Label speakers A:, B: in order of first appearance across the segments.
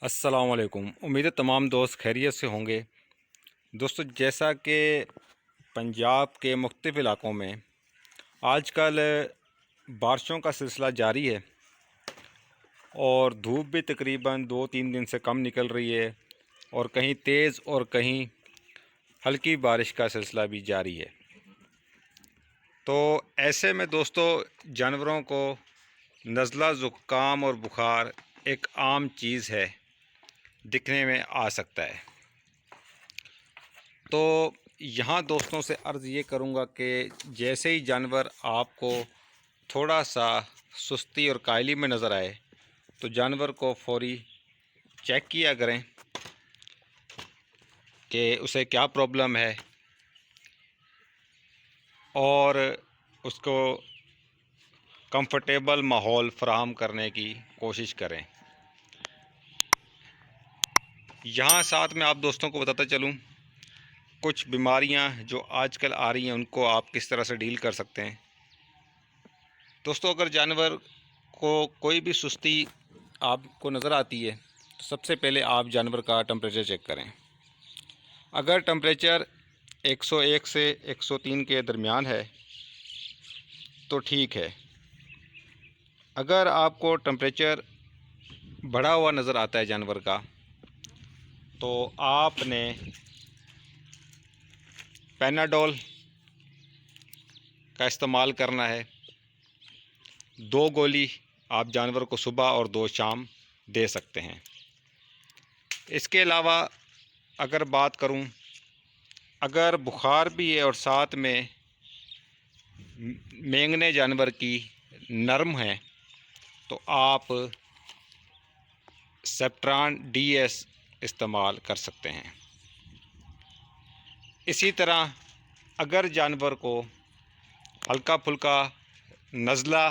A: अस्सलाम वालेकुम। उम्मीद है तमाम दोस्त खैरियत से होंगे। दोस्तों, जैसा कि पंजाब के मुख्तलिफ़ इलाक़ों में आजकल बारिशों का सिलसिला जारी है और धूप भी तकरीबन 2-3 दिन से कम निकल रही है और कहीं तेज़ और कहीं हल्की बारिश का सिलसिला भी जारी है। तो ऐसे में दोस्तों, जानवरों को नज़ला, ज़ुकाम और बुखार एक आम चीज़ है, दिखने में आ सकता है। तो यहाँ दोस्तों से अर्ज़ ये करूँगा कि जैसे ही जानवर आपको थोड़ा सा सुस्ती और कायली में नज़र आए तो जानवर को फ़ौरी चेक किया करें कि उसे क्या प्रॉब्लम है और उसको कंफर्टेबल माहौल फ़राहम करने की कोशिश करें। यहाँ साथ में आप दोस्तों को बताता चलूँ कुछ बीमारियाँ जो आजकल आ रही हैं उनको आप किस तरह से डील कर सकते हैं। दोस्तों, अगर जानवर को कोई भी सुस्ती आपको नज़र आती है तो सबसे पहले आप जानवर का टेम्परेचर चेक करें। अगर टेम्परेचर 101 से 103 के दरमियान है तो ठीक है। अगर आपको टेम्परेचर बढ़ा हुआ नज़र आता है जानवर का तो आपने पैनाडोल का इस्तेमाल करना है। 2 गोली आप जानवर को सुबह और 2 शाम दे सकते हैं। इसके अलावा अगर बात करूं, अगर बुखार भी है और साथ में मेंगने जानवर की नरम है तो आप सेप्ट्रान DS इस्तेमाल कर सकते हैं। इसी तरह अगर जानवर को हल्का फुल्का नज़ला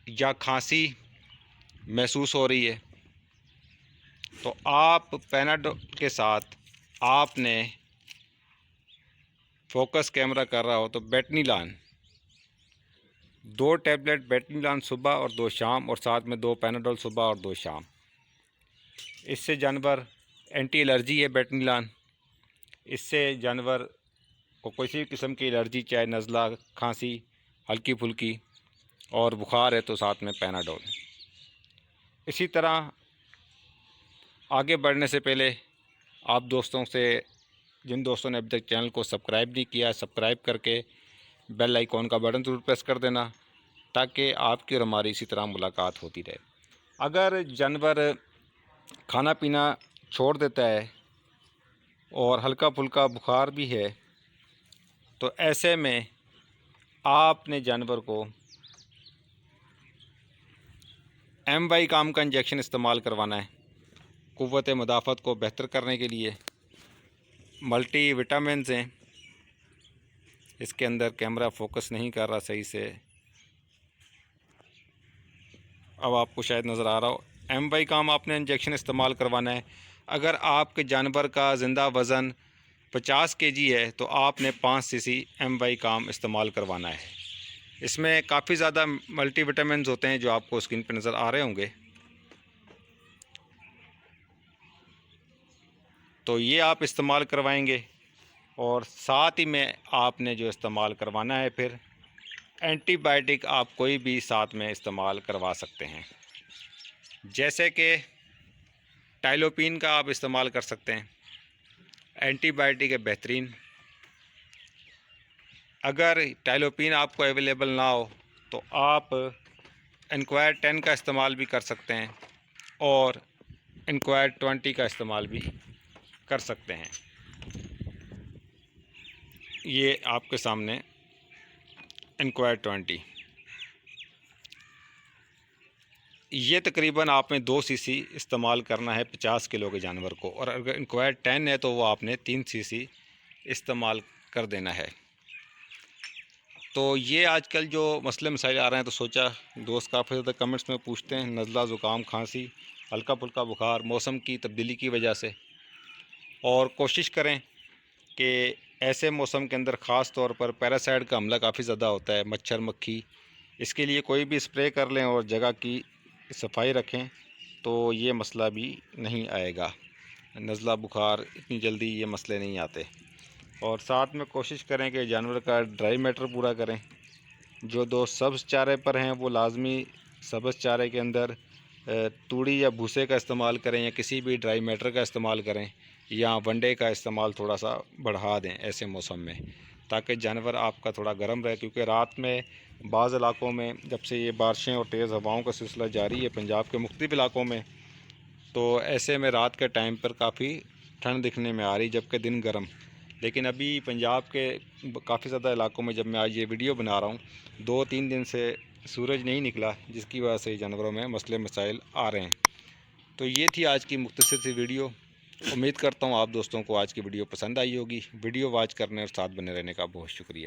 A: या खांसी महसूस हो रही है तो आप पैनाडोल के साथ आपने फोकस कैमरा कर रहा हो तो बेटनीलान 2 टैबलेट बेटनीलान सुबह और 2 शाम और साथ में 2 पैनाडोल सुबह और 2 शाम। इससे जानवर एंटी एलर्जी है बेटनीलान। इससे जानवर को किसी भी किस्म की एलर्जी, चाहे नज़ला, खांसी हल्की फुल्की और बुखार है तो साथ में पैनाडोल। इसी तरह आगे बढ़ने से पहले आप दोस्तों से, जिन दोस्तों ने अभी तक चैनल को सब्सक्राइब नहीं किया, सब्सक्राइब करके बेल आइकॉन का बटन ज़रूर प्रेस कर देना ताकि आपकी और हमारी इसी तरह मुलाकात होती रहे। अगर जानवर खाना पीना छोड़ देता है और हल्का फुल्का बुखार भी है तो ऐसे में आपने जानवर को MY काम का इंजेक्शन इस्तेमाल करवाना है क़ुव्वत मुदाफ़त को बेहतर करने के लिए। मल्टी विटामिन्स हैं इसके अंदर। कैमरा फोकस नहीं कर रहा सही से, अब आपको शायद नज़र आ रहा हो। MY काम आपने इंजेक्शन इस्तेमाल करवाना है। अगर आपके जानवर का ज़िंदा वज़न 50 kg है तो आपने 5 cc MY काम इस्तेमाल करवाना है। इसमें काफ़ी ज़्यादा मल्टीविटामिन्स होते हैं जो आपको स्क्रीन पर नज़र आ रहे होंगे। तो ये आप इस्तेमाल करवाएंगे और साथ ही में आपने जो इस्तेमाल करवाना है, फिर एंटीबायोटिक आप कोई भी साथ में इस्तेमाल करवा सकते हैं। जैसे कि टाइलोपिन का आप इस्तेमाल कर सकते हैं, एंटीबायोटिक है बेहतरीन। अगर टाइलोपिन आपको अवेलेबल ना हो तो आप इंक्वायर 10 का इस्तेमाल भी कर सकते हैं और इंक्वायर 20 का इस्तेमाल भी कर सकते हैं। ये आपके सामने इंक्वायर 20, ये तकरीबन आपने 2 cc इस्तेमाल करना है 50 किलो के जानवर को, और अगर इंक्वायर 10 है तो वो आपने 3 cc इस्तेमाल कर देना है। तो ये आजकल जो मसले मसाइल आ रहे हैं तो सोचा दोस्त काफ़ी ज़्यादा कमेंट्स में पूछते हैं, नज़ला, ज़ुकाम, खांसी, हल्का फुल्का बुखार मौसम की तब्दीली की वजह से, और कोशिश करें कि ऐसे मौसम के अंदर ख़ास तौर पर पैरासाइट का हमला काफ़ी ज़्यादा होता है, मच्छर मक्खी। इसके लिए कोई भी स्प्रे कर लें और जगह की सफाई रखें तो ये मसला भी नहीं आएगा। नज़ला बुखार इतनी जल्दी ये मसले नहीं आते। और साथ में कोशिश करें कि जानवर का ड्राई मैटर पूरा करें। जो 2 सब्ज़ चारे पर हैं वो लाजमी सब्ज़ चारे के अंदर तूड़ी या भूसे का इस्तेमाल करें या किसी भी ड्राई मैटर का इस्तेमाल करें, या वनडे का इस्तेमाल थोड़ा सा बढ़ा दें ऐसे मौसम में, ताकि जानवर आपका थोड़ा गर्म रहे। क्योंकि रात में बाज़ इलाकों में जब से ये बारिशें और तेज़ हवाओं का सिलसिला जारी है पंजाब के मुख्तलिफ़ इलाकों में, तो ऐसे में रात के टाइम पर काफ़ी ठंड दिखने में आ रही, जबकि दिन गर्म। लेकिन अभी पंजाब के काफ़ी ज़्यादा इलाकों में जब मैं आज ये वीडियो बना रहा हूँ, 2-3 दिन से सूरज नहीं निकला, जिसकी वजह से जानवरों में मसले मसाइल आ रहे हैं। तो ये थी आज की मुख्तसर सी वीडियो। उम्मीद करता हूँ आप दोस्तों को आज की वीडियो पसंद आई होगी। वीडियो वॉच करने और साथ बने रहने का बहुत शुक्रिया।